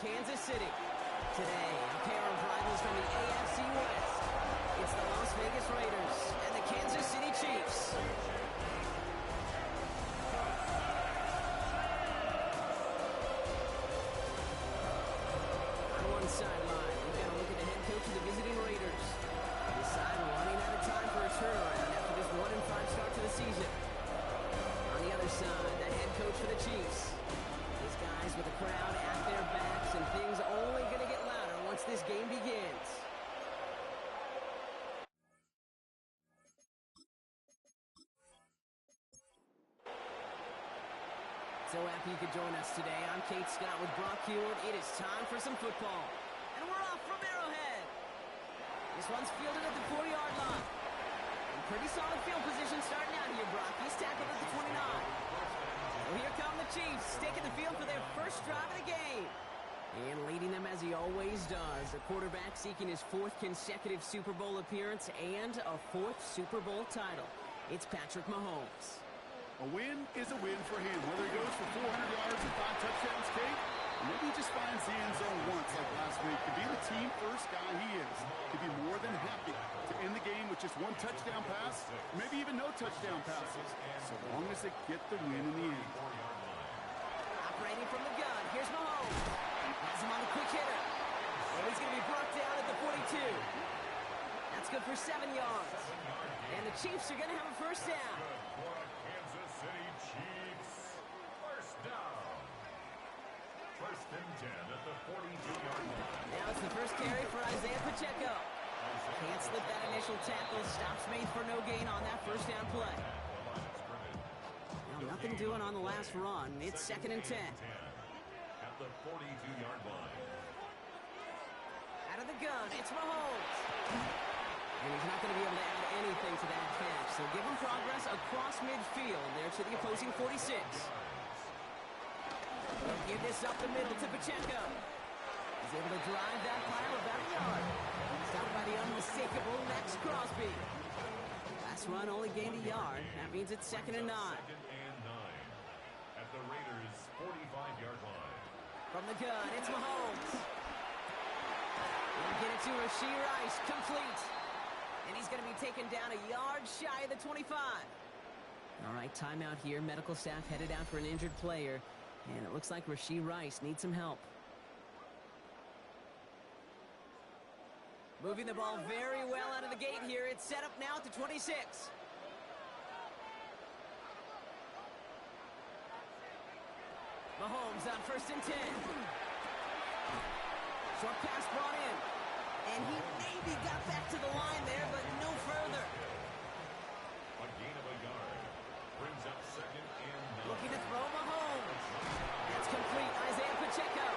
Kansas City. Today, a pair of rivals from the AFC West. It's the Las Vegas Raiders and the Kansas City Chiefs. On one sideline, we've got a look at the head coach of the visiting Raiders. His side running out of time for a turnaround after this 1-5 start to the season. On the other side, the head coach for the Chiefs. These guys with the crowd at their backs, and things only going to get louder once this game begins. So happy you could join us today. I'm Kate Scott with Brock Huard. It is time for some football. And we're off from Arrowhead. This one's fielded at the 40-yard line. In pretty solid field position starting out here, Brock. He's tackled at the 29. So here come the Chiefs, taking the field for their first drive of the game. And leading them as he always does, a quarterback seeking his 4th consecutive Super Bowl appearance and a 4th Super Bowl title. It's Patrick Mahomes. A win is a win for him, whether he goes for 400 yards and 5 touchdowns, Kate, or maybe he just finds the end zone once like last week. To be the team first guy he is, to be more than happy to end the game with just 1 touchdown pass, or maybe even no touchdown passes, so long as they get the win in the end. Operating from the gun, here's Mahomes. Has him on the quick hitter. Oh, he's going to be brought down at the 42. That's good for 7 yards. And the Chiefs are going to have a first down. Kansas City Chiefs, first down. First and 10 at the 42-yard line. Now it's the first carry for Isaiah Pacheco. Can't slip that initial tackle. Stops made for no gain on that first down play. Well, nothing doing on the last run. It's 2nd and 10. At the 42-yard line. Out of the gun, it's Mahomes. And he's not going to be able to add anything to that catch. So give him progress across midfield there to the opposing 46. He'll give this up the middle to Pacheco. He's able to drive that pile about a yard. Stopped by the unmistakable Max Crosby. Last run only gained a yard. That means it's 2nd and 9. 2nd and 9 at the Raiders' 45-yard line. From the gun, it's Mahomes. He'll get it to Rashee Rice, complete. And he's going to be taken down a yard shy of the 25. All right, timeout here. Medical staff headed out for an injured player. And it looks like Rashee Rice needs some help. Moving the ball very well out of the gate here. It's set up now at the 26. Mahomes on 1st and 10. Short pass brought in. And he maybe got back to the line there, but no further. A gain of a yard. Brings up 2nd and 9. Looking to throw Mahomes. That's complete. Isaiah Pacheco.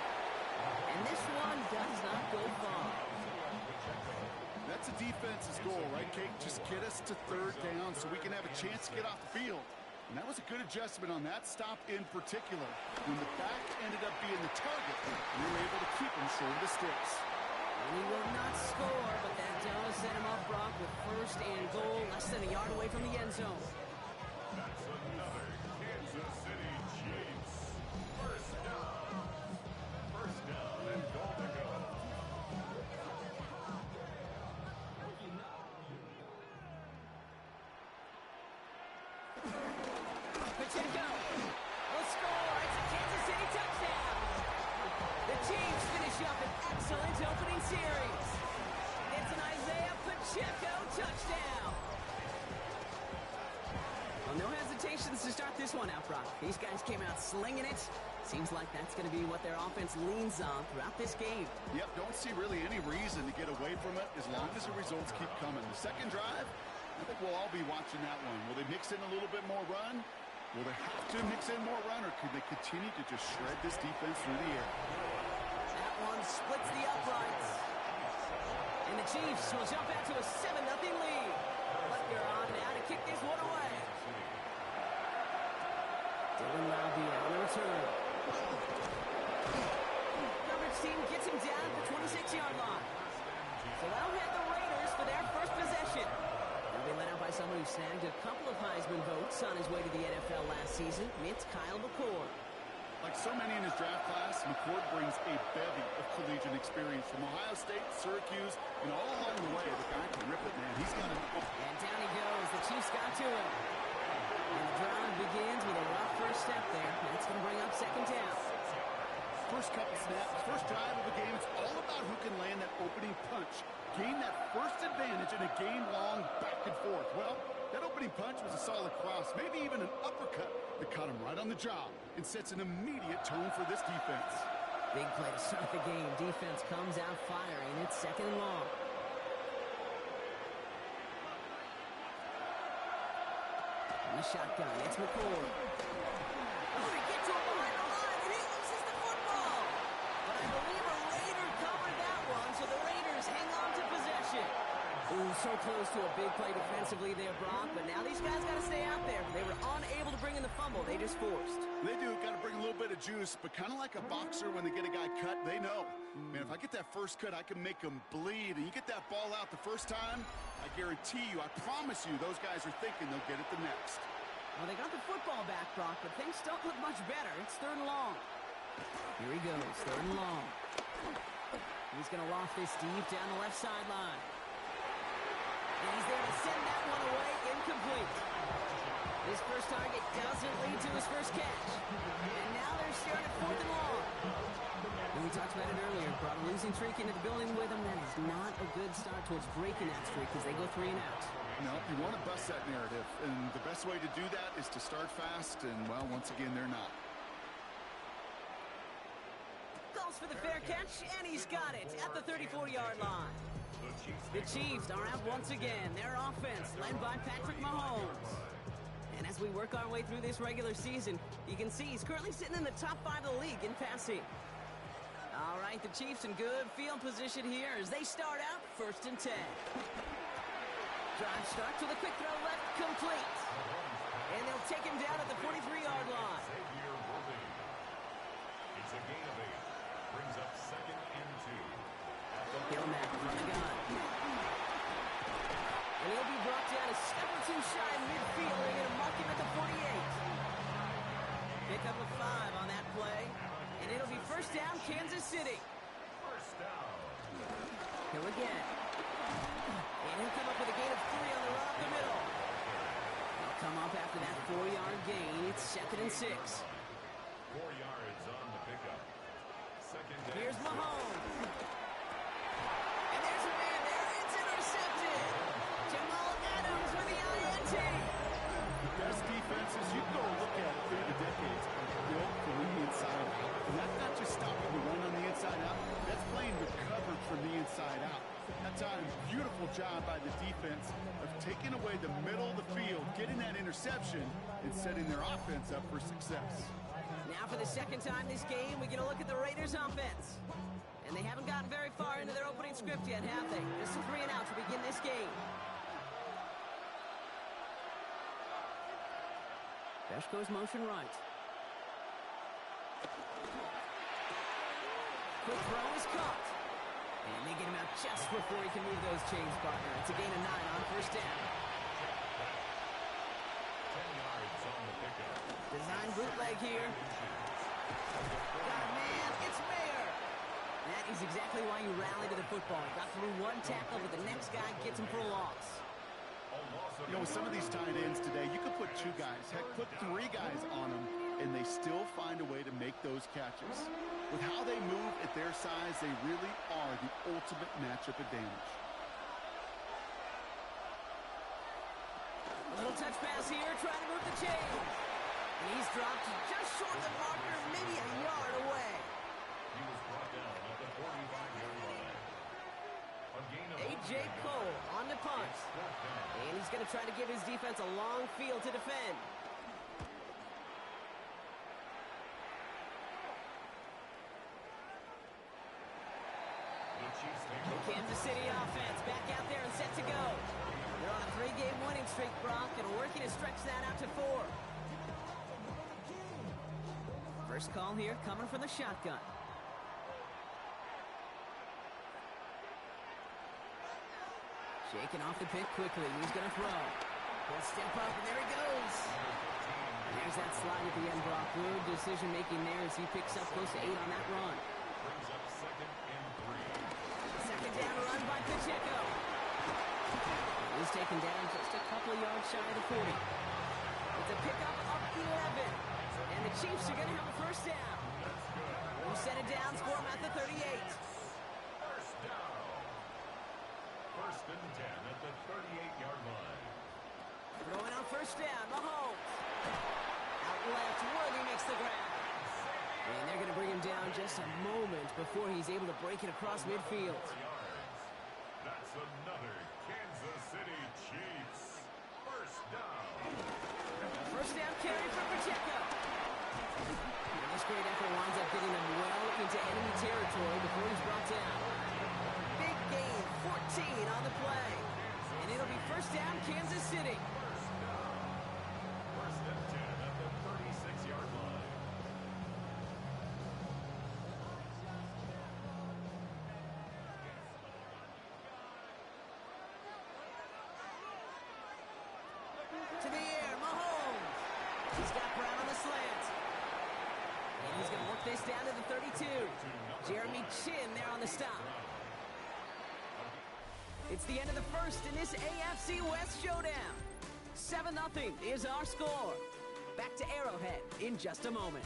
And this one does not go far. That's a defense's goal, right, Kate? Just get us to 3rd down so we can have a chance to get off the field. And that was a good adjustment on that stop in particular. When the back ended up being the target, we were able to keep him short of the sticks. And he will not score, but that does set him up, Brock, with 1st and goal, less than a yard away from the end zone. That's another Kansas City Chiefs. First down. First down and goal to go. Pacheco will score. It's a Kansas City touchdown. The Chiefs finish up an excellent opening series. It's an Isaiah Pacheco touchdown. Well, no hesitations to start this one out, Brock. These guys came out slinging it. Seems like that's going to be what their offense leans on throughout this game. Yep, don't see really any reason to get away from it as long as the results keep coming. The second drive, I think we'll all be watching that one. Will they mix in a little bit more run? Will they have to mix in more run, or could they continue to just shred this defense through the air? That one splits the uprights. And the Chiefs will jump out to a 7-0 lead. But you're on now to kick this one away. Dylan Laube on the return. Coverage team gets him down at the 26-yard line. So that'll hit the Raiders for their first possession. They'll be led out by someone who snagged a couple of Heisman votes on his way to the NFL last season. It's Kyle McCord. Like so many in his draft class, McCord brings a bevy of collegiate experience from Ohio State, Syracuse, and all along the way. The guy can rip it, man. He's got it. And down he goes. The Chiefs got to him. And the drive begins with a rough first step there. That's going to bring up second down. First couple snaps, first drive of the game, it's all about who can land that opening punch. Gain that first advantage in a game-long back and forth. Well, that opening punch was a solid cross, maybe even an uppercut that caught him right on the job and sets an immediate tone for this defense. Big play to start the game. Defense comes out firing. It's second and long. In the shotgun, it's McCord. Oh, he gets to him behind the line, and he loses the football. But I believe a Raider covered that one, so the Raiders hang on to possession. Ooh, so close to a big play defensively there, Brock, but now these guys got to stay out there. They were unable to bring in the fumble. They just forced. They do. Got to bring a little bit of juice, but kind of like a boxer when they get a guy cut, they know. Man, if I get that first cut, I can make them bleed. And you get that ball out the first time, I guarantee you, I promise you, those guys are thinking they'll get it the next. Well, they got the football back, Brock, but things don't look much better. It's third and long. Here he goes, third and long. He's going to loft this deep down the left sideline. And he's there to send that one away, incomplete. His first target doesn't lead to his first catch. And now they're staring at fourth and long. And we talked about it earlier, brought a losing streak into the building with them. That is not a good start towards breaking that streak as they go 3 and out. No, you want to bust that narrative, and the best way to do that is to start fast, and, well, once again, they're not. Goes for the fair catch, and he's got it at the 34-yard line. The Chiefs are out once again. Their offense led by Patrick Mahomes. And as we work our way through this regular season, you can see he's currently sitting in the top 5 of the league in passing. All right, the Chiefs in good field position here as they start out first and 10. Drive starts with a quick throw left, complete. And they'll take him down at the 43-yard line. It's a gain of 8. Brings up second and 2. Gilmack from the gun. And he'll be brought down a step or two shy in midfield. They're going to mark him at the 48. Pick up a 5 on that play. And it'll be first down, Kansas City. First down. Hill again. And he'll come up with a gain of 3 on the run up the middle. They'll come up after that 4-yard gain. It's second and 6. 4 yards on the pickup. Second down. Here's Mahomes. And there's a man there. It's intercepted. Jamal Adams with the INT. The best defenses, you can go look at it through the decades, are built from the inside out. And that's not just stopping the run on the inside out. That's playing recovered from the inside out. That's a beautiful job by the defense of taking away the middle of the field, getting that interception, and setting their offense up for success. Now for the second time this game, we get a look at the Raiders' offense. And they haven't gotten very far into their opening script yet, have they? Just a 3 and out to begin this game. Best goes motion right. Quick throw is caught. And they get him out just before he can move those chains, partner. It's a gain of 9 on first down. 10 yards on the pickup. Design bootleg here. God, man, it's Mayer. That is exactly why you rally to the football. He got through one tackle, but the next guy gets him for a loss. You know, with some of these tight ends today, you could put 2 guys, heck, put 3 guys on them, and they still find a way to make those catches. With how they move at their size, they really are the ultimate matchup advantage. A little touch pass here, trying to move the chains. And he's dropped just short of the marker, maybe a yard away. He was brought down at the 45-yard line. A gain of A.J. Cole on the punt. And he's going to try to give his defense a long field to defend. The Kansas City offense back out there and set to go. They're on a 3-game winning streak, Brock, and working to stretch that out to 4. First call here coming from the shotgun. Shaking off the pick quickly. He's going to throw. He'll step up, and there he goes. There's that slide at the end, Brock. Good decision-making there as he picks up close to 8 on that run. Brings up 2nd and 3. Second down run by Pacheco. He's taken down just a couple of yards shy of the 40. It's a pickup of 11. And the Chiefs are going to have a first down. Who set it down for him at the 38. First down. 1st and 10 at the 38-yard line. Throwing on first down, Mahomes. Out left, Worthy makes the grab. And they're going to bring him down just a moment before he's able to break it across midfield. That's another Kansas City Chiefs. First down. First down carry for Pacheco. And this great effort winds up getting them well into enemy territory before he's brought down. Big gain, 14 on the play. And it'll be first down, Kansas City. First and 10 at the 36-yard line. To the air, Mahomes. He's got Brown on the slant. And he's going to work this down to the 32. Jeremy Chin there on the stop. It's the end of the first in this AFC West showdown. 7-0 is our score. Back to Arrowhead in just a moment.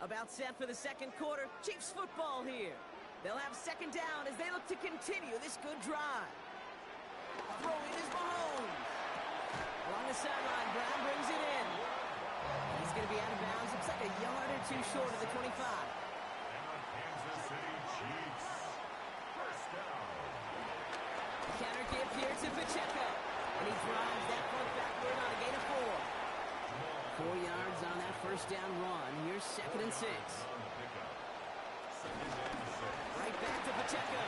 About set for the second quarter. Chiefs football here. They'll have second down as they look to continue this good drive. Throwing is Mahomes. Along the sideline, Brown brings it in. He's going to be out of bounds. Looks like a yard or two short of the 25. And the Kansas City Chiefs. First down. Counter give here to Pacheco. And he drives that front backward on a gain of 4. 4 yards on that first down run. Here's 2nd and 6. On the pickup. 2nd and 6. Right back to Pacheco.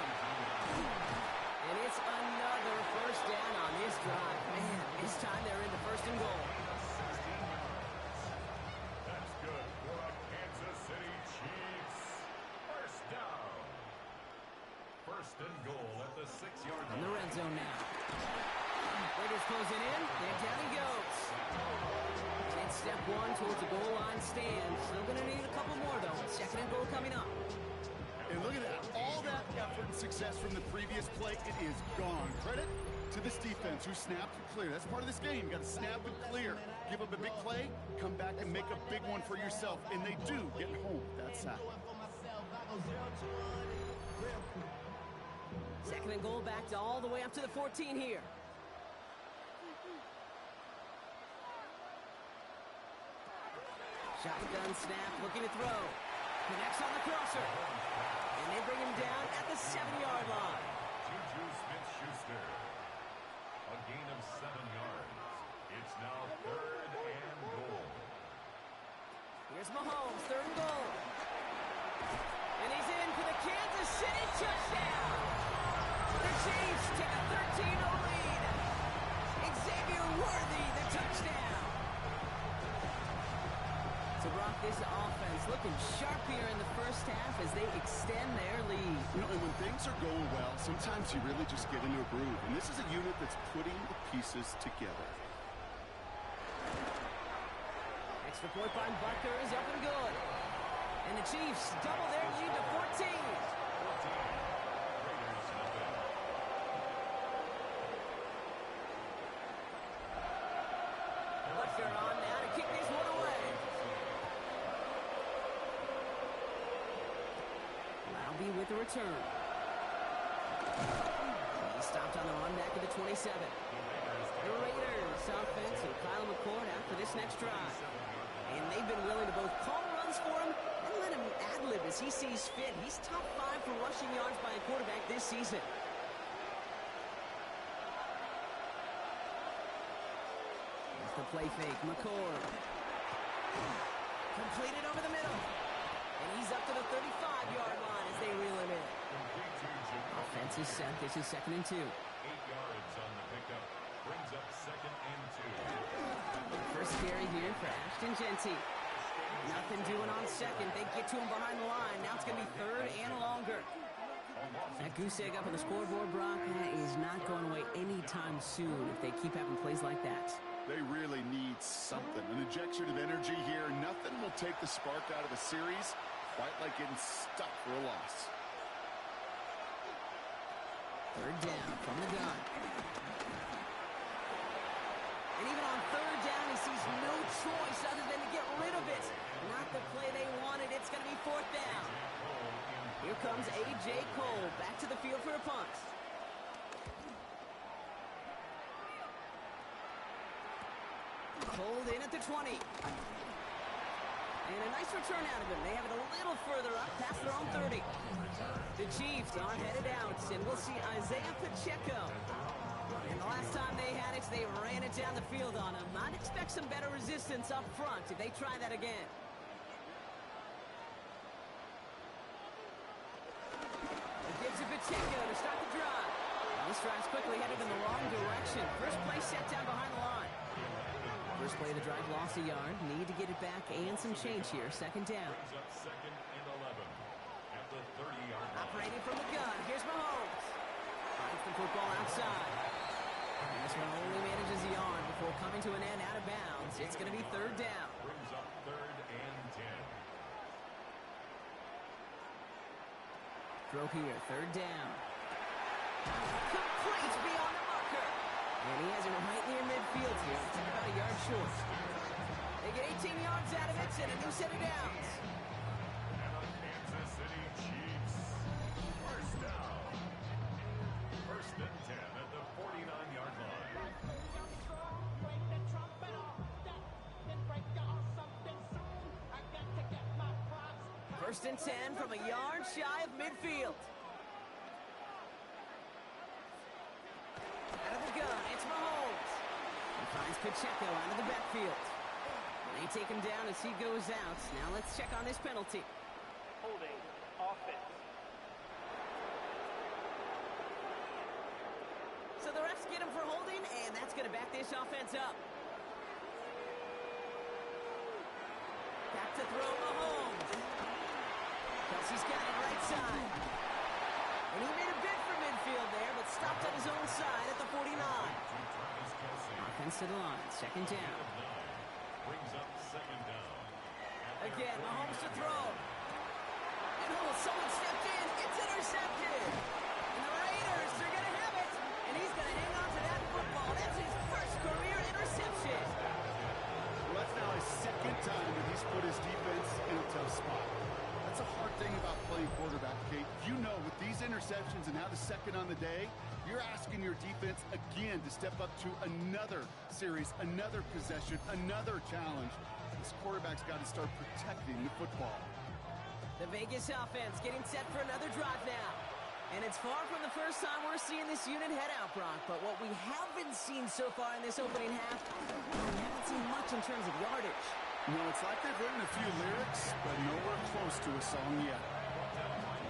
And it's another first down on this drive. Man, this time they're into 1st and goal. 16 yards. That's good for the Kansas City Chiefs. First down. 1st and goal at the 6-yard In line. the red zone now. Raiders closing in, and down he goes. It's step 1 towards the goal line stand. Still going to need a couple more, though. 2nd and goal coming up. And look at that. All that effort and success from the previous play, it is gone. Credit to this defense who snapped and clear. That's part of this game. You got to snap and clear. Give up a big play, come back and make a big one for yourself. And they do get home that side. 2nd and goal back to all the way up to the 14 here. Shotgun snap, looking to throw. Connects on the crosser. And they bring him down at the 7-yard line. Juju Smith-Schuster. A gain of 7 yards. It's now 3rd and goal. Here's Mahomes, 3rd and goal. And he's in for the Kansas City touchdown. The Chiefs take a 13-0 lead. Xavier Worthy, the touchdown. So Brock, this offense looking sharp here in the first half as they extend their lead. You know, and when things are going well, sometimes you really just get into a groove. And this is a unit that's putting the pieces together. Extra point by Butker is up and good. And the Chiefs double their lead to 14. Raiders nothing. Butker on now to kick this one away. Laube with the return. He stopped on the run back at the 27. The Raiders offense and Kyle McCord after this next drive. And they've been willing to both call runs for him and let him ad-lib as he sees fit. He's top 5 for rushing yards by a quarterback this season. It's the play fake, McCord. Completed over the middle. And he's up to the 35-yard line as they reel him in. Complete to Jacoby. Offense is set. This is 2nd and 2. 8 yards on the pickup. Brings up 2nd and 2. First carry here for Ashton Jeanty. Nothing doing on second. They get to him behind the line. Now it's going to be 3rd and longer. That goose egg up on the scoreboard, Brock, that is not going away anytime soon if they keep having plays like that. They really need something, an injection of energy here. Nothing will take the spark out of a series quite like getting stuck for a loss. 3rd down from the gun. And even on 3rd down, he sees no choice other than to get rid of it. Not the play they wanted. It's going to be 4th down. Here comes A.J. Cole back to the field for a punt. Pulled in at the 20. And a nice return out of him. They have it a little further up past their own 30. The Chiefs are headed out, and we'll see Isaiah Pacheco. And the last time they had it, they ran it down the field on him. I'd expect some better resistance up front if they try that again. It gives it Pacheco to start the drive. And this drive's quickly headed in the wrong direction. First play set down behind the line. First play of the drive lost a yard. Need to get it back and some change here. 2nd down. Brings up 2nd and 11 at the 30-yard line. Operating from the gun. Here's Mahomes. Finds the football outside. And this one only manages a yard before coming to an end out of bounds. It's going to be 3rd down. Brings up 3rd and 10. Throw here. 3rd down. Complete beyond the marker. And he has it right near midfield here. It's about a yard short. They get 18 yards out of it and a new set of downs. And the Kansas City Chiefs. 1st down. 1st and 10 at the 49-yard line. 1st and 10 from a yard shy of midfield. Out of the gun, it's Mahomes. He finds Pacheco out of the backfield. They take him down as he goes out. Now let's check on this penalty. Holding offense. So the refs get him for holding, and that's going to back this offense up. Back to throw Mahomes. Kelsey's got it right side. And he made a bid for midfield there, but stopped on his own side at the 49. Offense to the line, 2nd down. Brings up 2nd down. Again, Mahomes to throw. And someone stepped in. It's intercepted. And the Raiders are going to have it. And he's going to hang on to that football. That's his first career interception. Well, that's now his 2nd time that he's put his defense in a tough spot. That's a hard thing about playing quarterback, Kate. You know, with these interceptions and now the 2nd on the day, you're asking your defense again to step up to another series, another possession, another challenge. This quarterback's got to start protecting the football. The Vegas offense getting set for another drive now. And it's far from the first time we're seeing this unit head out, Brock. But what we haven't seen so far in this opening half, we haven't seen much in terms of yardage. You know, it's like they've written a few lyrics, but nowhere close to a song yet.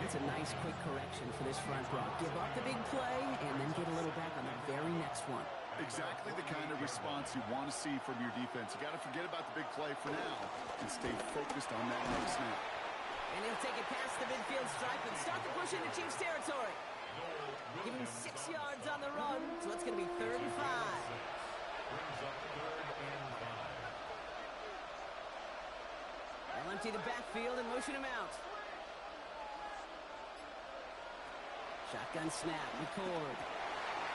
It's a nice quick correction for this front, Brock. Give up the big play and then get a little back on the very next one. Exactly the kind of response you want to see from your defense. You got to forget about the big play for now and stay focused on that next snap. And he'll take it past the midfield stripe and start the push into Chiefs territory. Give him 6 yards on the run, so it's going to be 3rd and 5. Brings up 3rd and 5. They'll empty the backfield and motion him out. Shotgun snap, McCord.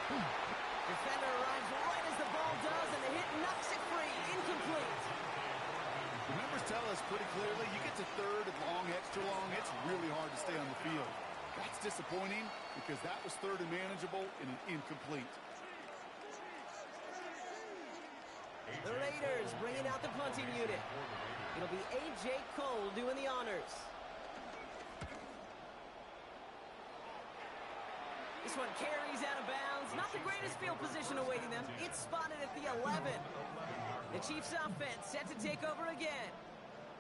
Defender arrives right as the ball does, and the hit knocks it free. Incomplete. The numbers tell us pretty clearly, you get to 3rd and long, extra long, it's really hard to stay on the field. That's disappointing because that was 3rd and manageable and an incomplete. The Raiders bringing out the punting unit. It'll be A.J. Cole doing the honors. This one carries out of bounds. Not the greatest field position awaiting them. It's spotted at the 11. The Chiefs offense set to take over again.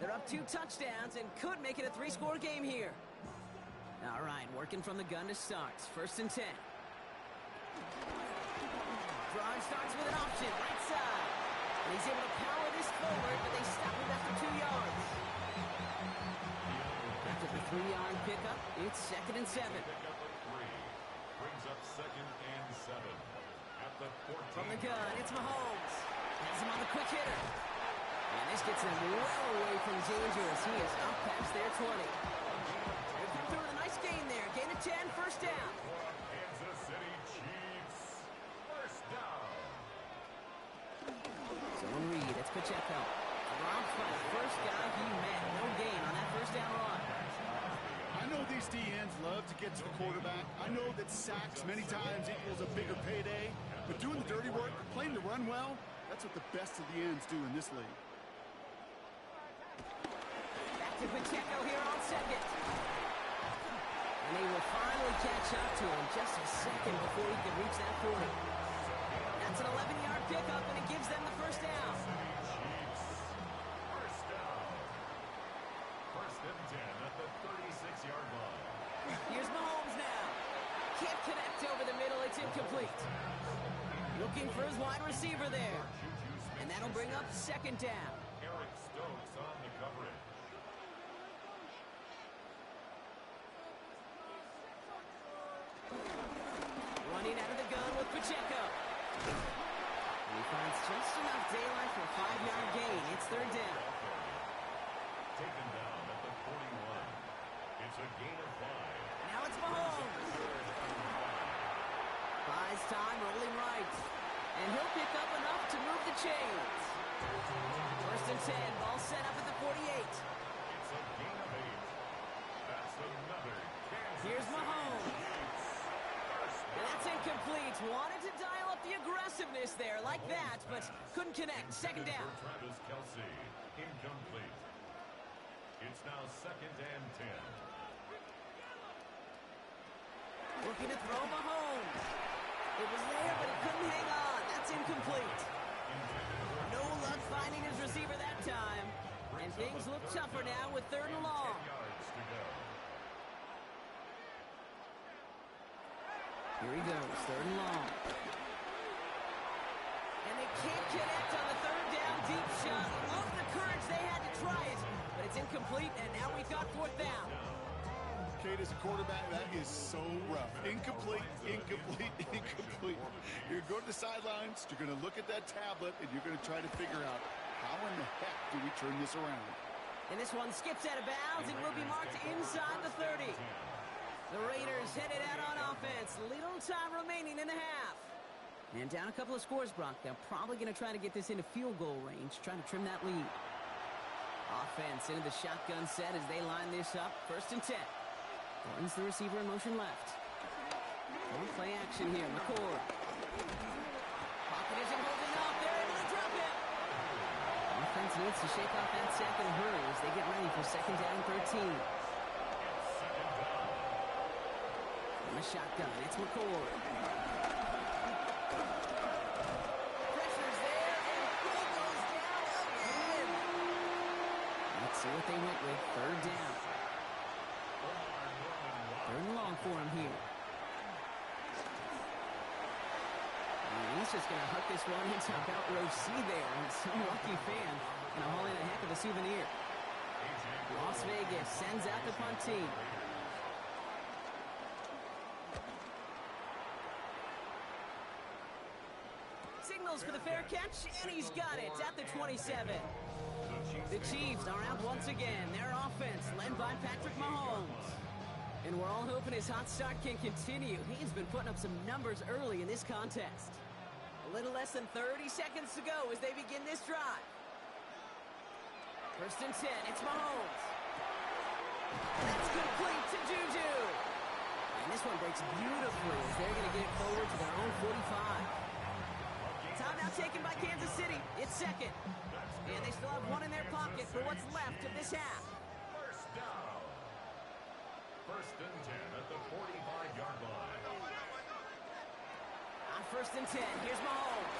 They're up 2 touchdowns and could make it a 3-score game here. All right, working from the gun to start. 1st and 10. drive starts with an option, right side. And he's able to power this forward, but they stop him after 2 yards. After the 3-yard pickup, it's 2nd and 7. Pickup of 3. Brings up 2nd and 7. At the 14. From the gun, it's Mahomes. Has him on the quick hitter. And this gets them well away from danger as he is up past their 20. They come through with a nice gain there. Gain of 10, first down. Kansas City Chiefs. First down. Zone read, it's Pacheco. Dropped by the first guy he met. No gain on that first down run. I know these DNs love to get to the quarterback. I know that sacks many times equals a bigger payday. But doing the dirty work, playing the run well, that's what the best of the ends do in this league. Back to Pacheco here on 2nd. And they will finally catch up to him just a second before he can reach that 40. That's an 11-yard pickup, and it gives them the first down. First down. First and 10 at the 36-yard line. Here's Mahomes now. Can't connect over the middle. It's incomplete. Looking for his wide receiver there. And that'll bring up 2nd down. Eric Stokes on the coverage. Running out of the gun with Pacheco. And he finds just enough daylight for a 5-yard gain. It's 3rd down. Taken down at the 41. It's a gain of 5. Now it's Mahomes. Buys time, rolling right. And he'll pick up enough to move the chains. First and 10, ball set up at the 48. It's a gain of 8. That's another Kansas Here's Mahomes. And that's incomplete. Wanted to dial up the aggressiveness there like that, but couldn't connect. 2nd down. For Travis Kelce. Incomplete. It's now 2nd and 10. Looking to throw Mahomes. It was there, but he couldn't hang on. That's incomplete. No luck finding his receiver that time. And things look tougher now with 3rd and long. 10 yards to go. Here he goes, 3rd and long. And they can't connect on the 3rd down deep shot. Love the courage they had to try it, but it's incomplete, and now we've got 4th down. Kate, as a quarterback, that is so rough. Incomplete, incomplete, incomplete. You're going to the sidelines, you're going to look at that tablet, and you're going to try to figure out how in the heck do we turn this around. And this one skips out of bounds and will be marked inside the 30. The Raiders headed out on offense. Little time remaining in the half. And down a couple of scores, Brock. They're probably going to try to get this into field goal range, trying to trim that lead. Offense into the shotgun set as they line this up. 1st and 10. Runs the receiver in motion left. On play action here. McCord. Pocket isn't holding up. They're able to drop it. Offense needs to shake off that sack in a hurry as they get ready for 2nd down 13. From the shotgun, it's McCord. Pressure's there, and he goes down again. Let's see what they went with. 3rd down. 3rd and long for him here. And he's just going to huck this one into about row C there. And some lucky fan going to haul in a heck of a souvenir. Las Vegas sends out the punt team. Signals for the fair catch, and he's got it at the 27. The Chiefs are out once again. Their offense led by Patrick Mahomes. And we're all hoping his hot start can continue. He's been putting up some numbers early in this contest. A little less than 30 seconds to go as they begin this drive. 1st and 10, it's Mahomes. That's complete to Juju. And this one breaks beautifully as they're going to get it forward to their own 45. Timeout taken by Kansas City. It's 2nd. And they still have one in their pocket for what's left of this half. First down. 1st and 10 at the 45-yard line. On 1st and 10, here's Mahomes.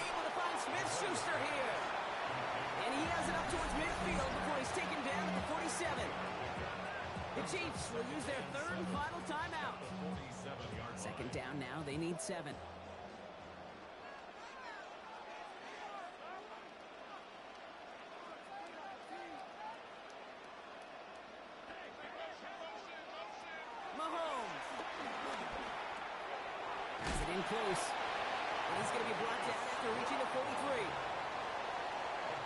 Able to find Smith-Schuster here. And he has it up towards midfield before he's taken down at the 47. The Chiefs will use their 3rd and final timeout. 47-yard line. 2nd down now, they need 7. close. And he's going to be brought down after reaching the 43.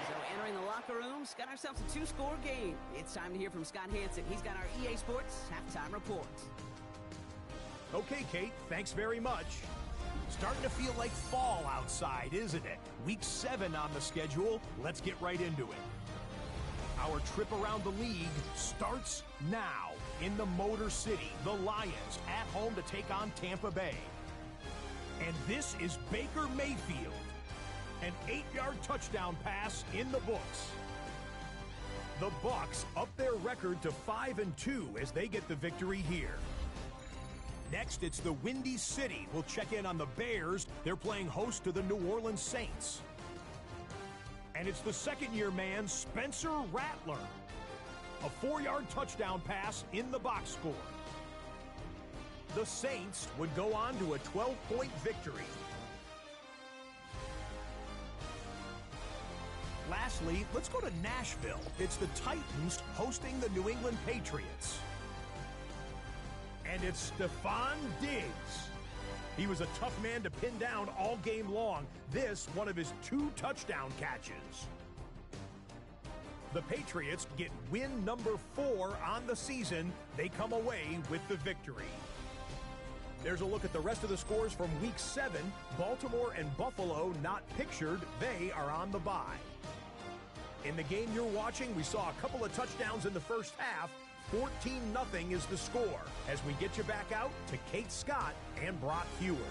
So entering the locker room's got ourselves a 2-score game. It's time to hear from Scott Hanson. He's got our EA Sports halftime report. Okay, Kate, thanks very much. Starting to feel like fall outside, isn't it? Week 7 on the schedule. Let's get right into it. Our trip around the league starts now in the Motor City. The Lions at home to take on Tampa Bay. And this is Baker Mayfield. An 8-yard touchdown pass in the books. The Bucs up their record to 5-2 as they get the victory here. Next, it's the Windy City. We'll check in on the Bears. They're playing host to the New Orleans Saints. And it's the second-year man, Spencer Rattler. A 4-yard touchdown pass in the box score. The Saints would go on to a 12-point victory. Lastly, let's go to Nashville. It's the Titans hosting the New England Patriots. And it's Stephon Diggs. He was a tough man to pin down all game long. This, one of his 2 touchdown catches. The Patriots get win number 4 on the season. They come away with the victory. There's a look at the rest of the scores from Week 7. Baltimore and Buffalo not pictured. They are on the bye. In the game you're watching, we saw a couple of touchdowns in the first half. 14-0 is the score as we get you back out to Kate Scott and Brock Heward.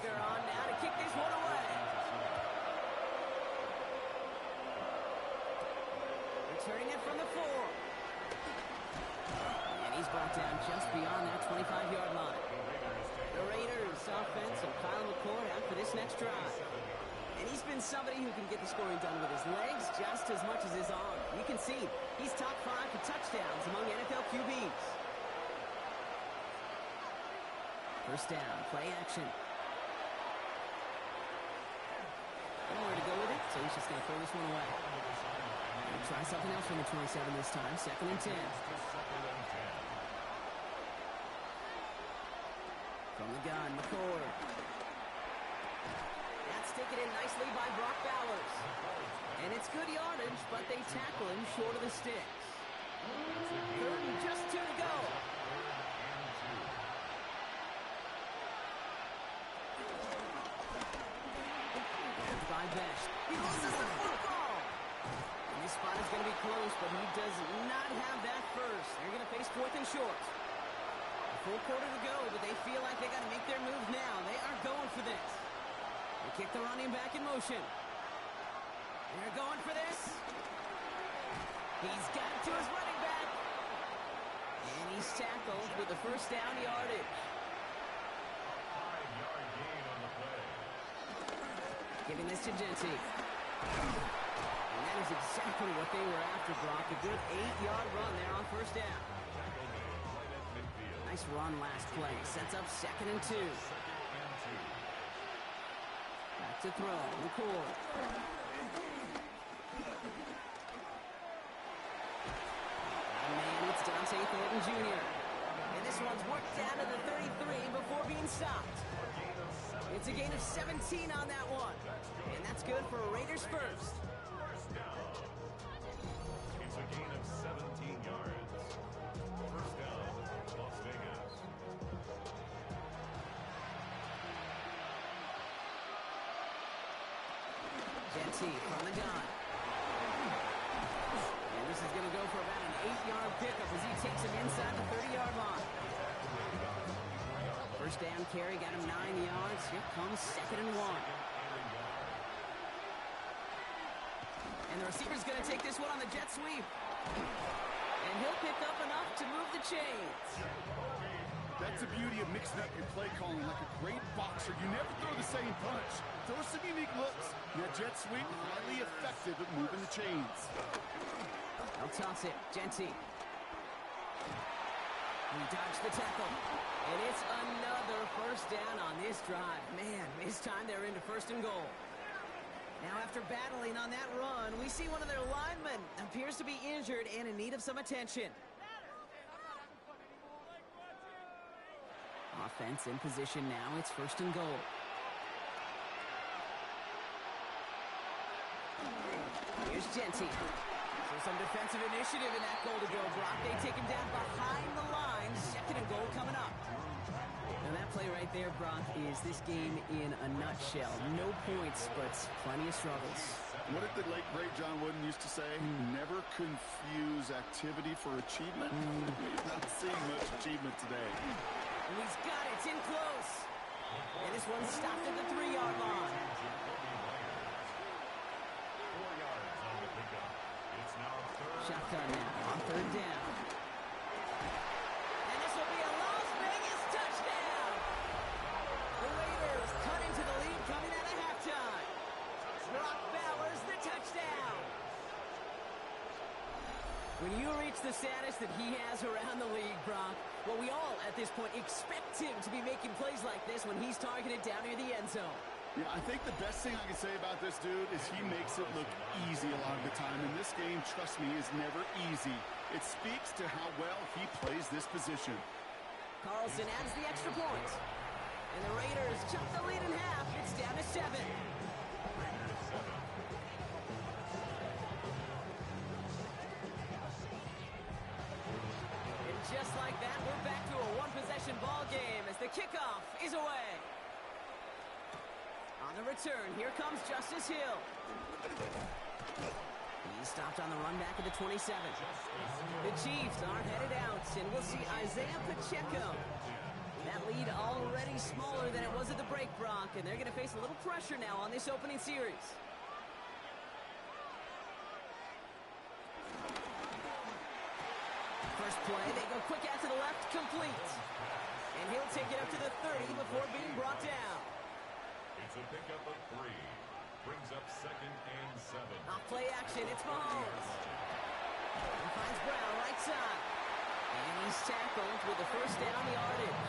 They're on now to kick this one away. Returning it from the 4. And he's brought down just beyond that 25-yard line. The Raiders offense and Kyle McCord out for this next drive. And he's been somebody who can get the scoring done with his legs just as much as his arm. You can see he's top 5 for touchdowns among NFL QBs. First down, play action. Nowhere to go with it, so he's just going to throw this one away. We'll try something else from the 27 this time. 2nd and 10. From the gun, McCord. That's taken in nicely by Brock Bowers. And it's good yardage, but they tackle him short of the sticks. 3rd and just 2 to go. Best. He loses the football. And this spot is going to be close, but he does not have that first. They're going to face 4th and short. A full quarter to go, but they feel like they got to make their move now. They are going for this. They kick the running back in motion. They're going for this. He's got to his running back. And he's tackled with the first down yardage. Giving this to Genty. And that is exactly what they were after, Brock. A good 8-yard run there on first down. Nice run last play. Sets up 2nd and 2. Back to throw. McCord. Man, it's Dante Thornton Jr. And this one's worked down to the 33 before being stopped. It's a gain of 17 on that one. And that's good for a Raiders first. It's a gain of 17 yards. First down, Las Vegas. Genty from the gun. And this is going to go for about an 8-yard pickup as he takes him inside the 30-yard line. First down carry, got him 9 yards. Here comes 2nd and 1. And the receiver's going to take this one on the jet sweep. And he'll pick up enough to move the chains. That's the beauty of mixing up your play calling. Like a great boxer, you never throw the same punch. Throw some unique looks. That jet sweep, highly effective at moving the chains. They'll toss it. Genty. He dodged the tackle. And it's another first down on this drive. Man, this time they're into first and goal. Now after battling on that run, we see one of their linemen appears to be injured and in need of some attention. Offense in position now. It's first and goal. Here's Genty. So some defensive initiative in that goal to go block. They take him down behind the line. Second and goal coming up. Now that play right there, Brock, is this game in a nutshell. No points, but plenty of struggles. What did the late, great John Wooden used to say? Never confuse activity for achievement. We're not seeing much achievement today. And he's got it. It's in close. And this one's stopped at the 3-yard line. 4 yards on the pickup. It's now third. Shotgun now on third down. And this will be a Las Vegas touchdown. The Raiders cut into the lead coming out of halftime. Brock Bowers, the touchdown. When you reach the status that he has around the league, Brock, well, we all at this point expect him to be making plays like this when he's targeted down near the end zone. Yeah, I think the best thing I can say about this dude is he makes it look easy a lot of the time. And this game, trust me, is never easy. It speaks to how well he plays this position. Carlson adds the extra point. And the Raiders chop the lead in half. It's down to 7. And just like that, we're back to a one-possession ball game as the kickoff is away. On the return, here comes Justice Hill. He's stopped on the run back at the 27. The Chiefs are headed out, and we'll see Isaiah Pacheco. That lead already smaller than it was at the break, Brock, and they're going to face a little pressure now on this opening series. First play, they go quick out to the left, complete. And he'll take it up to the 30 before being brought down. It's a pickup of 3. Brings up 2nd and 7. Off play action, it's Mahomes. He finds Brown right side. And he's tackled with the first down yardage.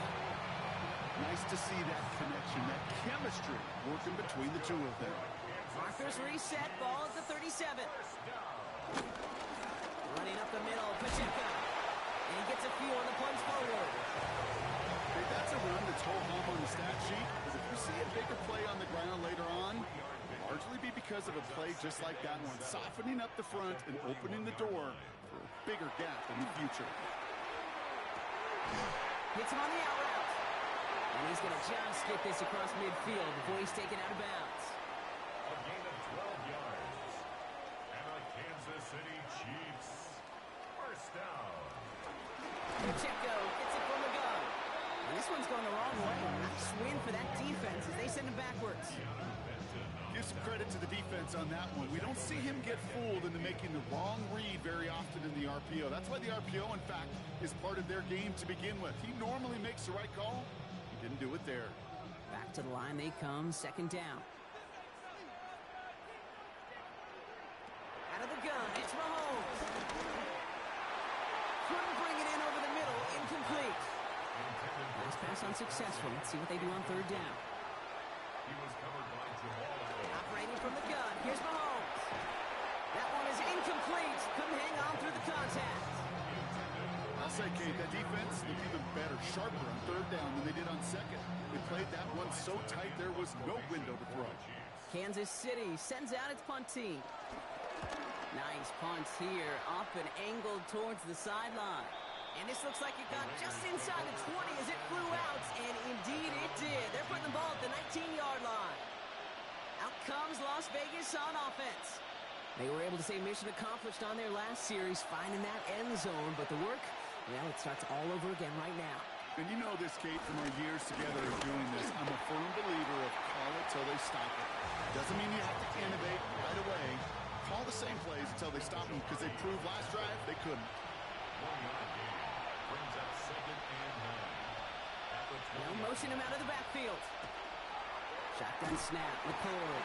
Nice to see that connection, that chemistry working between the two of them. Markers reset, ball at the 37. Running up the middle, Pacheco. And he gets a few on the punch forward. Hey, that's a run that's hold home on the stat sheet. Because if you see a bigger play on the ground later on, it'll largely be because of a play just like that one, softening up the front and opening the door for a bigger gap in the future. Hits him on the out route. And he's going to just get this across midfield before he's taken out of bounds. A gain of 12 yards. And the Kansas City Chiefs. First down. Pacheco gets it from the gun. And this one's going the wrong way. Nice win for that defense as they send him backwards. Give some credit to the defense on that one. We don't see him get fooled into making the wrong read very often in the RPO. That's why the RPO, in fact, is part of their game to begin with. He normally makes the right call. He didn't do it there. Back to the line they come, second down. Out of the gun, it's Mahomes. Couldn't bring it in over the middle, incomplete. Last pass unsuccessful. Let's see what they do on third down. He was covered by Jamal. Operating from the gun, here's Mahomes. That one is incomplete. Couldn't hang on through the contact. I'll say, Kate, that defense looked even better, sharper on third down than they did on second. They played that one so tight there was no window to throw. Kansas City sends out its punt team. Nice punt here, up and angled towards the sideline. And this looks like it got just inside the 20 as it flew out, and indeed it did. They're putting the ball at the 19-yard line. Out comes Las Vegas on offense. They were able to say mission accomplished on their last series, finding that end zone, but the work, well, it starts all over again right now. And you know this, Kate, from our years together of doing this. I'm a firm believer of call it till they stop it. Doesn't mean you have to innovate right away. Call the same plays until they stop them, because they proved last drive they couldn't. 1 yard gain. Brings up 2nd and 9. Now motion him out of the backfield. Shotgun snap, McCord.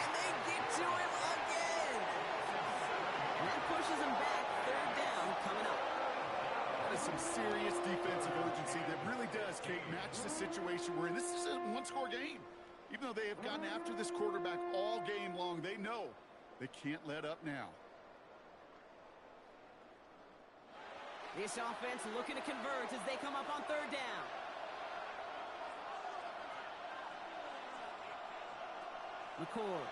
And they get to him again. And that pushes him back. Third down coming up. That is some serious defensive urgency that really does, Kate, match the situation we're in. This is a one-score game. Even though they have gotten after this quarterback all game long, they know they can't let up now. This offense looking to convert as they come up on third down. McCord.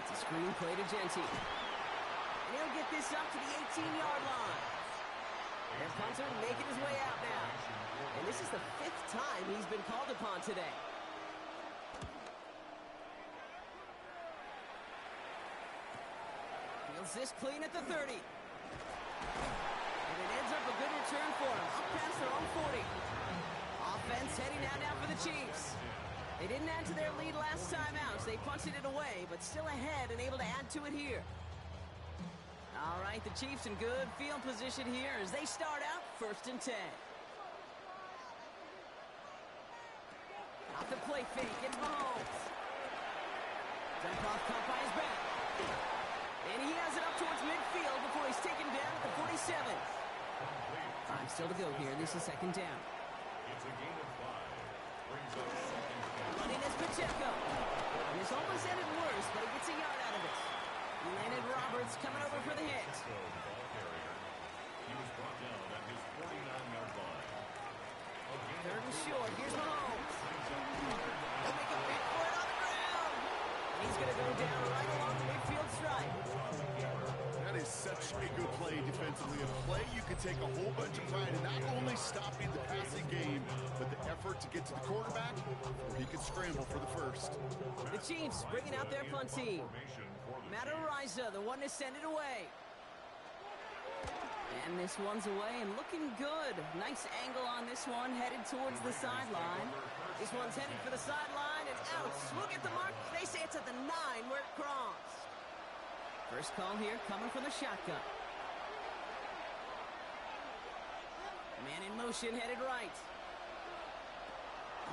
It's a screen play to Genty. And he'll get this up to the 18-yard line. Their punter making his way out now. And this is the 5th time he's been called upon today. Fields this clean at the 30. And it ends up a good return for him. Up past their own 40. Offense heading now for the Chiefs. They didn't add to their lead last time out, so they punted it away, but still ahead and able to add to it here. All right, the Chiefs in good field position here as they start out 1st and 10. Off the play fake, it's Mahomes. Dump off caught by his back. And he has it up towards midfield before he's taken down at the 47. Time still to go here. This is 2nd down. It's a gain of 5. Brings up 2nd down. Running is Pacheco. And this almost ended worse, but he gets a yard out of it. Landon Roberts coming over for the hit. He was brought down at his 49-yard line. 3rd and short. Here's Mahomes. He'll make a big for it on the ground. And he's going to go down right along the midfield stripe. That is such a good play defensively. A play you could take a whole bunch of pride in not only stopping the passing game, but the effort to get to the quarterback where he could scramble for the first. The Chiefs bringing out their punt team. Matt Araiza, the one to send it away. And this one's away and looking good. Nice angle on this one, headed towards the sideline. This one's headed for the sideline and out. Look at the mark. They say it's at the 9 where it crossed. First call here coming from the shotgun. Man in motion, headed right.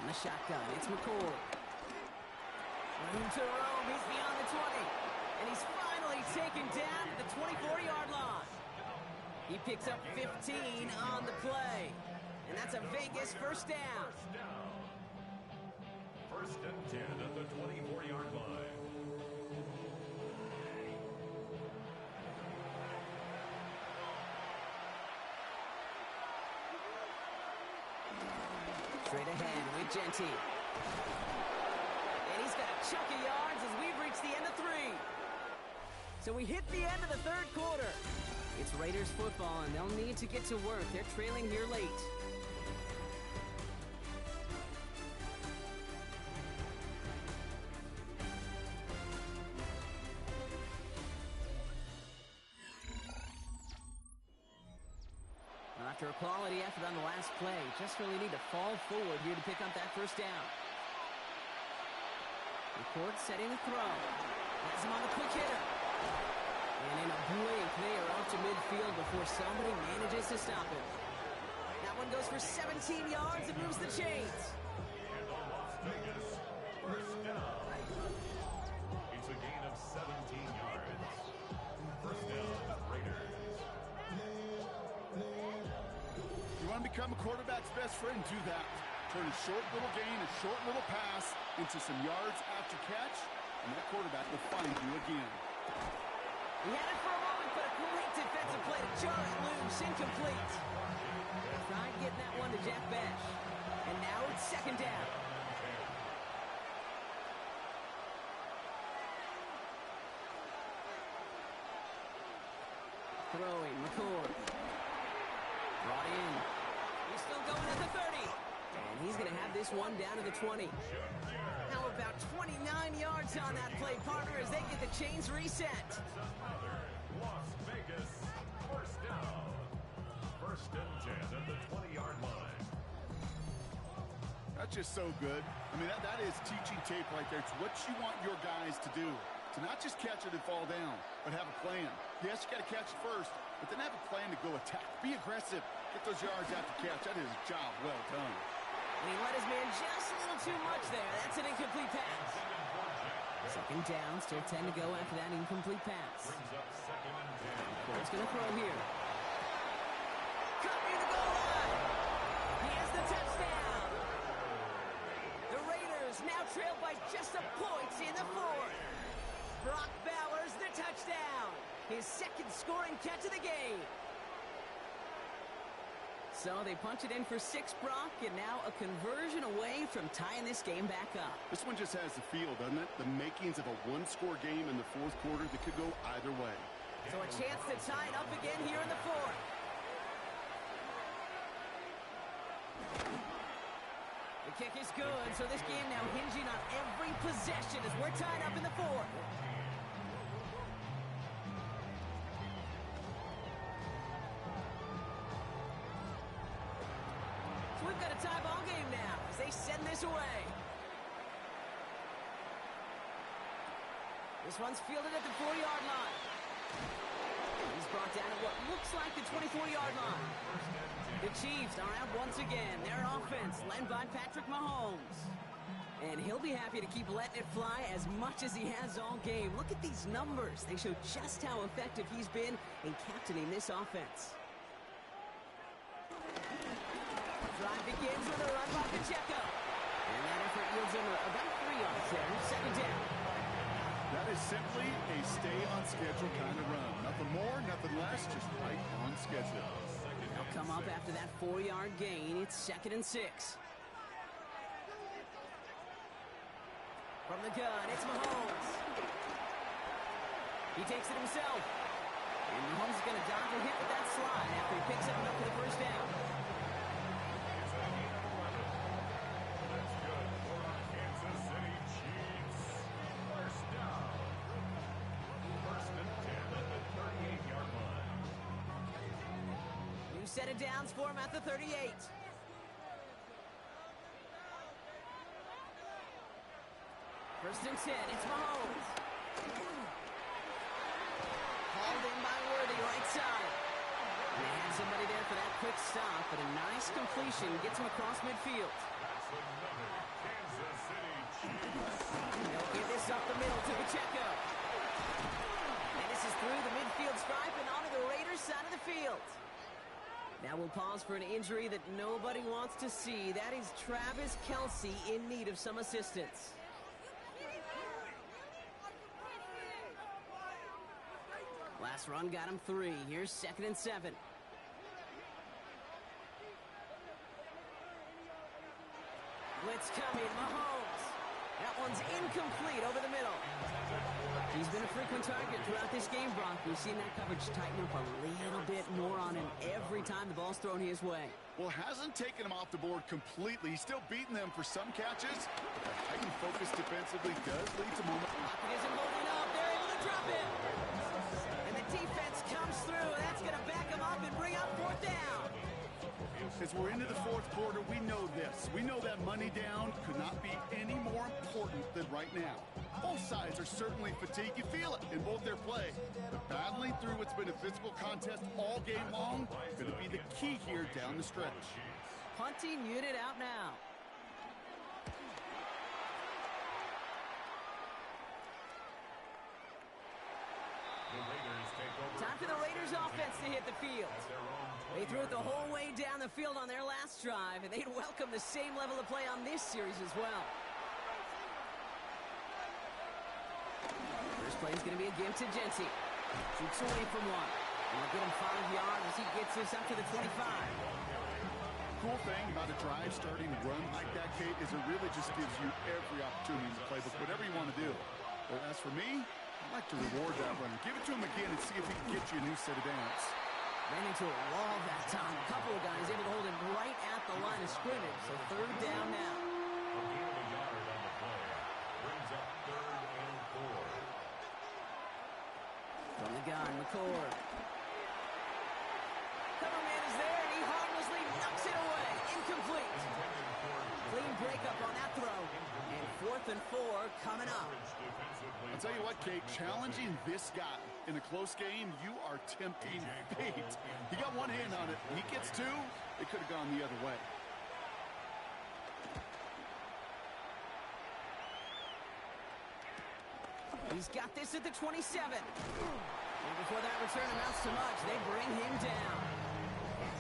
On the shotgun, it's McCord. Room to roam, he's beyond the 20. And he's finally taken down at the 24-yard line. He picks up 15 on the play. And that's a Vegas first down. 1st and 10 at the 24-yard line. Straight ahead with Genty. And he's got a chunk of yards as we've reached the end of 3. So we hit the end of the 3rd quarter. It's Raiders football, and they'll need to get to work. They're trailing here late. After a quality effort on the last play, just really need to fall forward here to pick up that first down. McCord setting the throw. Has him on the quick hitter. And in a blink, they are off to midfield before somebody manages to stop him. That one goes for 17 yards and moves the chains. And the Las Vegas first down. It's a gain of 17 yards. First down, Raiders. You want to become a quarterback's best friend? Do that. Turn a short little gain, a short little pass into some yards after catch, and that quarterback will find you again. He had it for a moment, but a great defensive play to jar it loose, incomplete. Tried getting that one to Jeff Besh. And now it's 2nd down. Throwing, McCord. Brought in. He's still going at the 30. And he's going to have this one down to the 20. How about 29 yards on that play, partner, as they get the chains reset. Las Vegas first down. 1st and 10 at the 20-yard line. That's just so good. I mean, that is teaching tape right there. It's what you want your guys to do. To not just catch it and fall down, but have a plan. Yes, you got to catch it first, but then have a plan to go attack. Be aggressive. Get those yards after catch. That is a job well done. And he let his man just a little too much there. That's an incomplete pass. Second down, still 10 to go after that incomplete pass. Ford's going to throw here. Cut near the goal line. He has the touchdown. The Raiders now trail by just a point in the fourth. Brock Bowers the touchdown. His second scoring catch of the game. So they punch it in for 6, Brock, and now a conversion away from tying this game back up. This one just has the feel, doesn't it? The makings of a one-score game in the fourth quarter that could go either way. So a chance to tie it up again here in the fourth. The kick is good, so this game now hinging on every possession as we're tied up in the fourth. So we've got a tie ball game now as they send this away. This one's fielded at the 40-yard line. He's brought down at what looks like the 24-yard line. The Chiefs are out once again. Their offense led by Patrick Mahomes. And he'll be happy to keep letting it fly as much as he has all game. Look at these numbers. They show just how effective he's been in captaining this offense. Drive begins with a run by Pacheco. And that effort yields him about 3 yards there. Second down. That is simply a stay-on-schedule kind of run. Nothing more, nothing less, just right on schedule. They'll come up after that 4-yard gain. It's 2nd and 6. From the gun, it's Mahomes. He takes it himself. And Mahomes is going to dodge a hit with that slide after he picks up enough for the first down. Set of downs for him at the 38. First and 10, it's Mahomes. Hauled in by Worthy, right side. And they had somebody there for that quick stop, but a nice completion gets him across midfield. They'll give this up the middle to Pacheco. And this is through the midfield stripe and onto the Raiders side of the field. Now we'll pause for an injury that nobody wants to see. That is Travis Kelce in need of some assistance. Last run got him 3. Here's 2nd and 7. Blitz coming, Mahomes. That one's incomplete over the middle. He's been a frequent target throughout this game, Brock. We've seen that coverage tighten up a little bit more on him every time the ball's thrown his way. Well, hasn't taken him off the board completely. He's still beating them for some catches, but that heightened focus defensively does lead to moments. Pocket isn't holding up. They're able to drop it. And the defense comes through. That's going to back him up and bring up 4th down. As we're into the fourth quarter, we know this. We know that money down could not be any more important than right now. Both sides are certainly fatigued. You feel it in both their play. But battling through what's been a physical contest all game long is going to be the key here down the stretch. Punting unit out now. Time for the Raiders offense to hit the field. They threw it the whole way down the field on their last drive, and they'd welcome the same level of play on this series as well. First play is going to be a give to Jency. Shoots away from one. And we'll get him 5 yards as he gets this up to the 25. Cool thing about a drive starting run like that, Kate, is it really just gives you every opportunity in the playbook, whatever you want to do. But as for me, I'd like to reward that runner. Give it to him again and see if he can get you a new set of downs. Ran into a wall that time. A couple of guys able to hold him right at the line of scrimmage. So 3rd down now. A gain of a yard on the play. Brings up 3rd and 4. From the gun, McCord. Cover man is there, and he harmlessly knocks it away. Incomplete. Clean breakup on that throw. And 4th and 4 coming up. I'll tell you what, Kate, challenging this guy In a close game, you are tempting fate. He got one hand on it. He gets two. It could have gone the other way. He's got this at the 27. And before that return amounts to much, they bring him down.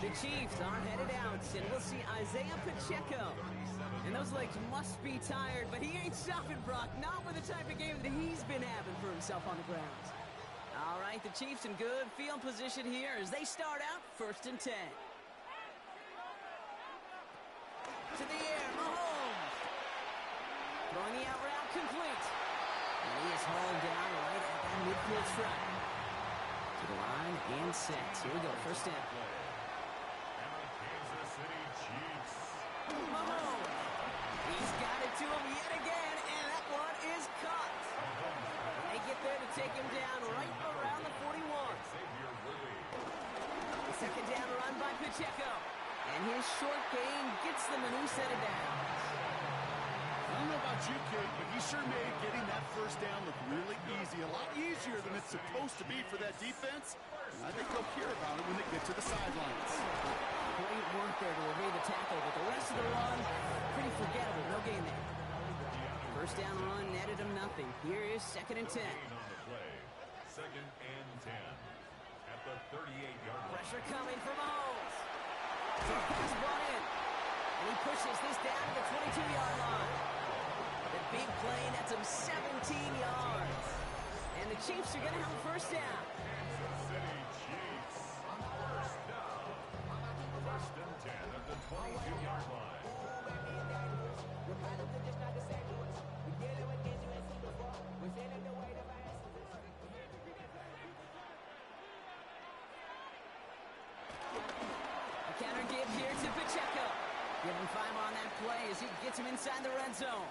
The Chiefs are headed out, and we'll see Isaiah Pacheco. And those legs must be tired, but he ain't stopping, Brock. Not with the type of game that he's been having for himself on the ground. All right, the Chiefs in good field position here as they start out 1st and 10. To the air, Mahomes. Throwing the out route complete. And he is hauled down right at that midfield stripe. To the line and set. Here we go, 1st down. Kansas City Chiefs. Mahomes. He's got it to him yet again, and that one is caught. They get there to take him down right around the 41. The 2nd down run by Pacheco. And his short gain gets them a new set of downs. I don't know about you, Kate, but he sure made getting that 1st down look really easy. A lot easier than it's supposed to be for that defense. And I think they'll hear about it when they get to the sidelines. Great work there to evade the tackle, but the rest of the run, pretty forgettable. No gain there. 1st down run netted him nothing. Here is 2nd and 10. On the play. 2nd and 10. At the 38-yard line. Pressure coming from Mahomes. So the pass brought in. And he pushes this down to the 22-yard line. The big play nets him 17 yards. And the Chiefs are going to have a 1st down. Kansas City Chiefs. 1st down. 1st and 10 at the 22-yard line. A counter give here to Pacheco. Give him 5 on that play as he gets him inside the red zone.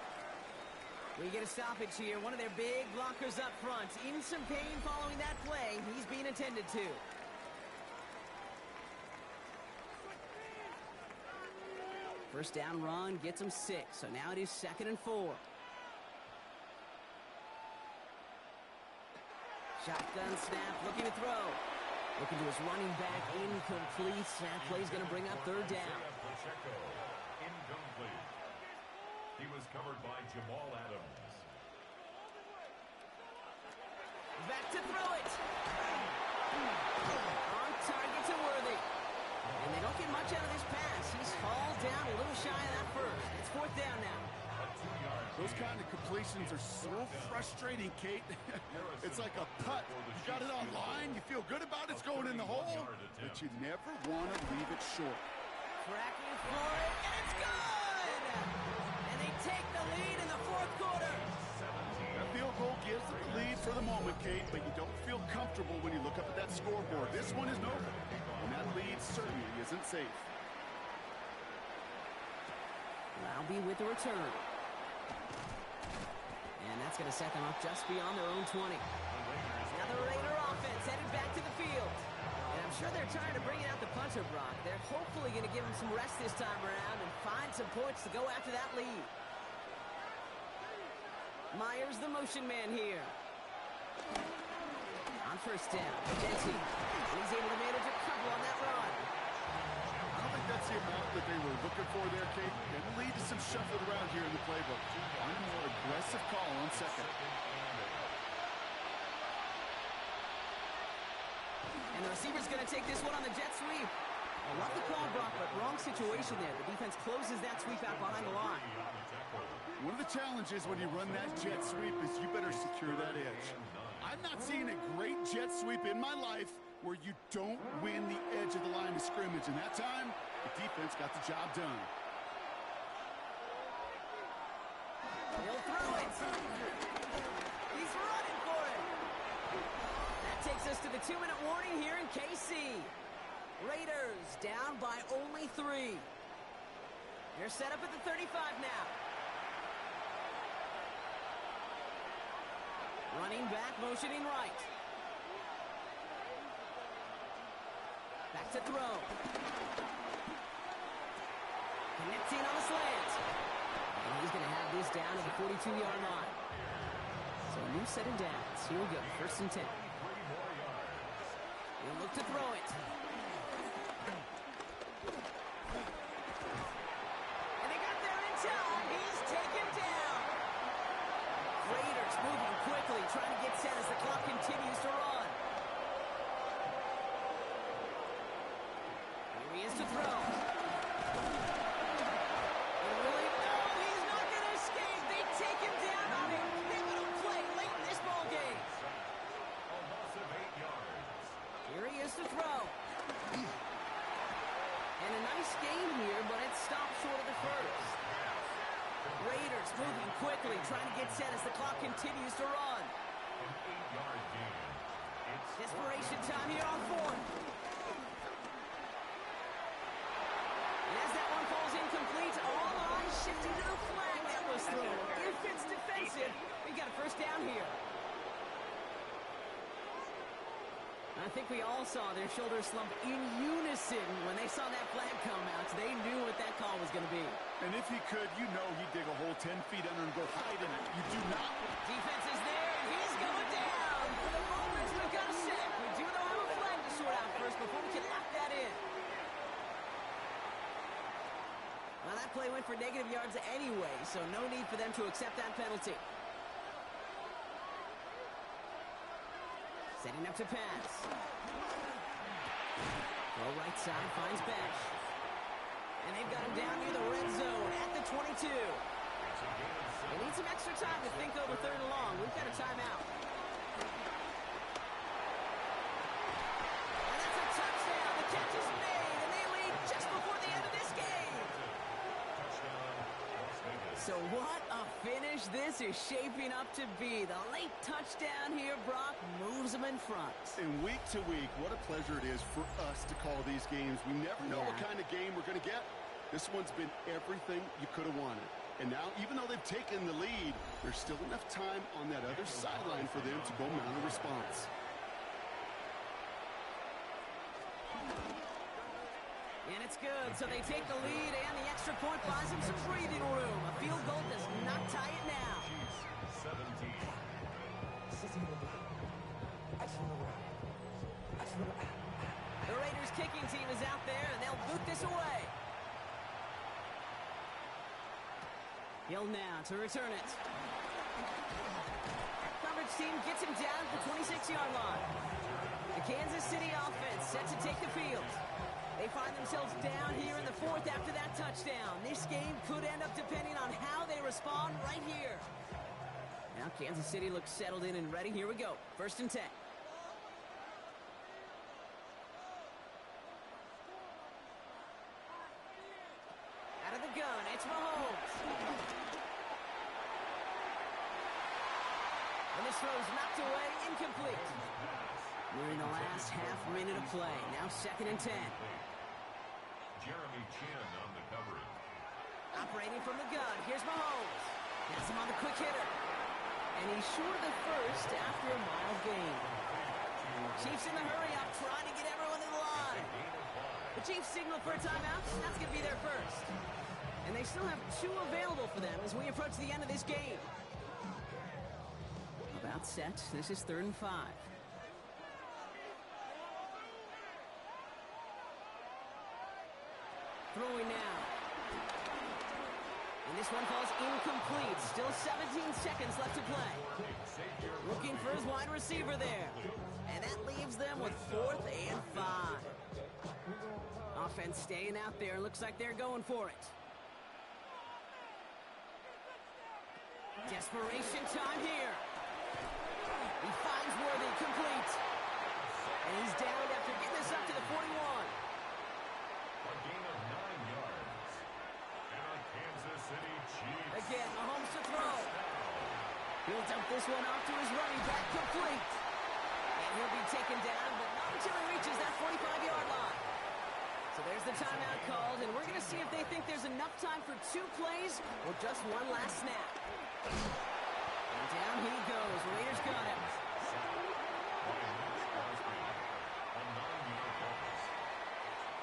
We get a stoppage here. One of their big blockers up front. In some pain following that play. He's being attended to. First down run gets him 6. So now it is 2nd and 4. Shotgun snap, looking to throw. Looking to his running back, incomplete. That play's going to bring up 3rd down. Pacheco, incomplete. He was covered by Jamal Adams. Back to throw it. On target to Worthy. And they don't get much out of this pass. He's hauled down a little shy of that 1st. It's 4th down now. Those kind of completions are so frustrating, Kate. It's like a putt. You got it on line, you feel good about it's going in the hole, but you never want to leave it short. Tracking for it, and it's good! And they take the lead in the 4th quarter. That field goal gives them the lead for the moment, Kate, but you don't feel comfortable when you look up at that scoreboard. This one isn't over, and that lead certainly isn't safe. Laube with the return. And that's going to set them up just beyond their own 20. Now the Raider offense headed back to the field. And I'm sure they're tired of bringing out the punter, Brock. They're hopefully going to give him some rest this time around and find some points to go after that lead. Myers, the motion man here. On 1st down, Dempsey. He's able to manage a couple on that run. I don't think that's the amount that they were looking for there, Kate. Going to lead to some shuffling around here in the playbook. Find a more aggressive call on 2nd. And the receiver's going to take this one on the jet sweep. A lucky call, Brock, but wrong situation there. The defense closes that sweep out behind the line. One of the challenges when you run that jet sweep is you better secure that edge. I've not seen a great jet sweep in my life where you don't win the edge of the line of scrimmage. And that time, the defense got the job done. He'll throw it. He's running for it. That takes us to the 2-minute warning here in KC. Raiders down by only 3. They're set up at the 35 now. Running back, motioning right. Back to throw. Connecting on the slant. And he's going to have this down at the 42-yard line. So a new set of downs. Here we go, 1st and 10. look to throw it. And they got there in time. He's taken down. Raiders moving quickly, trying to get set as the clock continues to run. Here he is to throw. And really, no, he's not going to escape. They take him down on a pivotal play late in this ball game. A loss of 8 yards. Here he is to throw. And a nice gain here, but it stopped short of the first. Raiders moving quickly, trying to get set as the clock continues to run. An 8-yard gain. It's Desperation time here on fourth. And as that one falls incomplete, all eyes shifting to the flag that was thrown. If it's defensive, we got a first down here. I think we all saw their shoulders slump in unison when they saw that flag come out. They knew what that call was going to be. And if he could, you know he'd dig a hole 10 feet under and go hide in it. You do not. Defense is there, and he's going down. For the moment, we've got a sack. We do though have a flag to sort out first before we can lock that in. Well, that play went for negative yards anyway, so no need for them to accept that penalty. Setting up to pass. Go right side, finds Besh. And they've got him down near the red zone at the 22. They need some extra time to think over third and long. We've got a timeout. And that's a touchdown. The catch is made, and they lead just before the end of this game. So what a finish this is shaping up to be. The late touchdown here, Brock, moves them in front. And week to week, what a pleasure it is for us to call these games. We never know what kind of game we're going to get. This one's been everything you could have wanted. And now, even though they've taken the lead, there's still enough time on that other sideline for them to go mount a response. And it's good, so they take the lead, and the extra point buys them some breathing room. A field goal does not tie it now. 17. The Raiders kicking team is out there, and they'll boot this away. Hill now to return it. Coverage team gets him down at the 26-yard line. The Kansas City offense set to take the field. They find themselves down here in the fourth after that touchdown. This game could end up depending on how they respond right here. Now Kansas City looks settled in and ready. Here we go. 1st and 10. Out of the gun, it's Mahomes. And this throw's knocked away, incomplete. We're in the last half minute of play. Now 2nd and 10. Jeremy Chin on the coverage. Operating from the gun. Here's Mahomes. Has him on the quick hitter. And he's short of the first after a mild gain. Chiefs in the hurry up, trying to get everyone to the line. The Chiefs signal for a timeout. That's going to be their first. And they still have 2 available for them as we approach the end of this game. About set. This is 3rd and 5. Throwing now. And this one falls incomplete. Still 17 seconds left to play. Looking for his wide receiver there. And that leaves them with 4th and 5. Offense staying out there. Looks like they're going for it. Desperation time here. He finds Worthy, complete. And he's down after getting this up to the 41. A gain of 9 yards. And a Kansas City Chiefs. Again, Mahomes to throw. He'll dump this one off to his running back, complete. And he'll be taken down, but not until he reaches that 45-yard line. So there's the timeout called, and we're going to see if they think there's enough time for 2 plays or just one last snap. And down he goes. Raiders got him.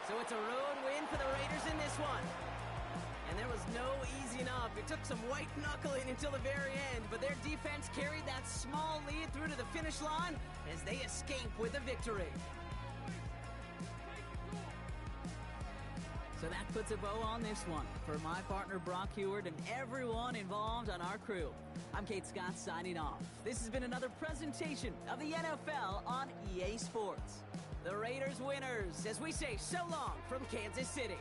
So it's a road win for the Raiders in this one. And there was no easing up. It took some white knuckling until the very end, but their defense carried that small lead through to the finish line as they escape with a victory. So that puts a bow on this one. For my partner Brock Heward and everyone involved on our crew, I'm Kate Scott signing off. This has been another presentation of the NFL on EA Sports. The Raiders winners, as we say so long from Kansas City.